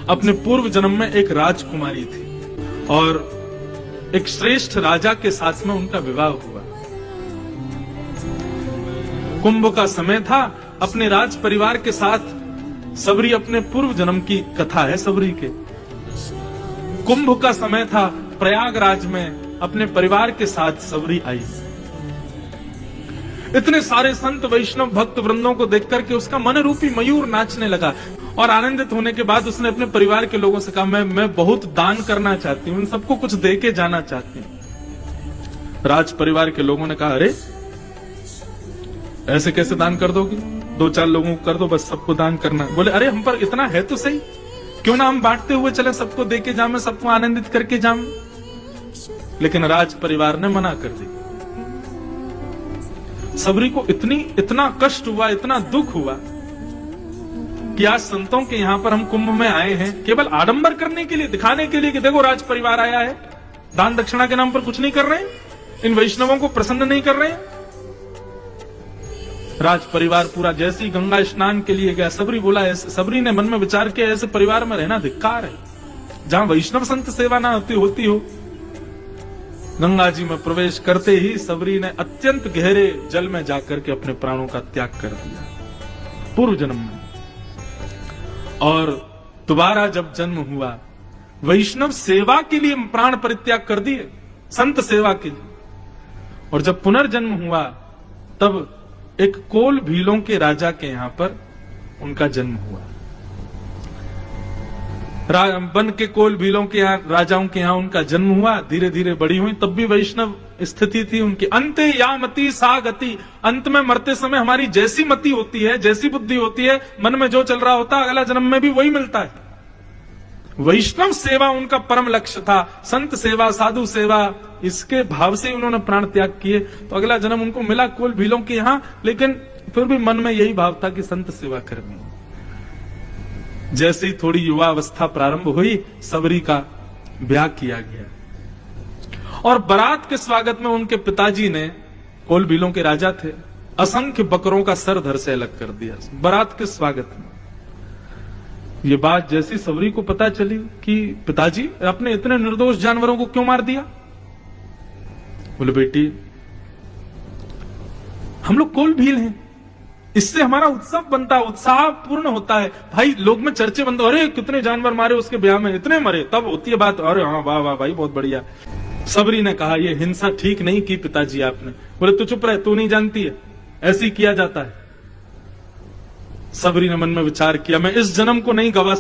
अपने पूर्व जन्म में एक राजकुमारी थी और एक श्रेष्ठ राजा के साथ में उनका विवाह हुआ। कुंभ का समय था, अपने राज परिवार के साथ सबरी, अपने पूर्व जन्म की कथा है सबरी के। कुंभ का समय था, प्रयागराज में अपने परिवार के साथ सबरी आई। इतने सारे संत वैष्णव भक्त वृंदों को देख करके उसका मन रूपी मयूर नाचने लगा और आनंदित होने के बाद उसने अपने परिवार के लोगों से कहा, मैं बहुत दान करना चाहती हूं, इन सबको कुछ दे के जाना चाहती हूं। राज परिवार के लोगों ने कहा, अरे ऐसे कैसे दान कर दोगी? 2-4 लोगों को कर दो, बस सबको दान करना। बोले, अरे हम पर इतना है तो सही, क्यों ना हम बांटते हुए चले, सबको दे के जामे, सबको आनंदित करके जामे। लेकिन राज परिवार ने मना कर दी। सबरी को इतना कष्ट हुआ, इतना दुख हुआ कि आज संतों के यहां पर हम कुंभ में आए हैं केवल आडंबर करने के लिए, दिखाने के लिए कि देखो राज परिवार आया है, दान दक्षिणा के नाम पर कुछ नहीं कर रहे हैं, इन वैष्णवों को प्रसन्न नहीं कर रहे हैं। राज परिवार पूरा जैसी गंगा स्नान के लिए गया, सबरी बोला, सबरी ने मन में विचार किया, ऐसे परिवार में रहना धिक्कार है, जहां वैष्णव संत सेवा ना होती हो। गंगा जी में प्रवेश करते ही सबरी ने अत्यंत गहरे जल में जाकर के अपने प्राणों का त्याग कर दिया पूर्व जन्म में। और दोबारा जब जन्म हुआ, वैष्णव सेवा के लिए प्राण परित्याग कर दिए, संत सेवा के लिए। और जब पुनर्जन्म हुआ तब एक कोल भीलों के राजा के यहां पर उनका जन्म हुआ। वन के कोल भीलों के यहाँ, राजाओं के यहाँ उनका जन्म हुआ। धीरे धीरे बड़ी हुई, तब भी वैष्णव स्थिति थी उनकी। अंते या मति सा गति, अंत में मरते समय हमारी जैसी मति होती है, जैसी बुद्धि होती है, मन में जो चल रहा होता है, अगला जन्म में भी वही मिलता है। वैष्णव सेवा उनका परम लक्ष्य था, संत सेवा, साधु सेवा, इसके भाव से उन्होंने प्राण त्याग किए। तो अगला जन्म उनको मिला कोल भीलों के यहां, लेकिन फिर भी मन में यही भाव था कि संत सेवा करनी। जैसे ही थोड़ी युवा अवस्था प्रारंभ हुई, सबरी का ब्याह किया गया और बारात के स्वागत में उनके पिताजी ने, कोल भीलों के राजा थे, असंख्य बकरों का सर धड़ से अलग कर दिया बारात के स्वागत में। ये बात जैसी सबरी को पता चली कि पिताजी आपने इतने निर्दोष जानवरों को क्यों मार दिया? बोले, बेटी हम लोग कोल भील हैं, इससे हमारा उत्सव बनता है, उत्साह पूर्ण होता है। भाई लोग में चर्चे बनते, अरे कितने जानवर मारे उसके ब्याह में, इतने मरे, तब होती है बात, अरे हाँ वाह वाह भाई बहुत बढ़िया। सबरी ने कहा, ये हिंसा ठीक नहीं की पिताजी आपने। बोले, तू चुप रहे, तू नहीं जानती है, ऐसे ही किया जाता है। सबरी ने मन में विचार किया, मैं इस जन्म को नहीं गवा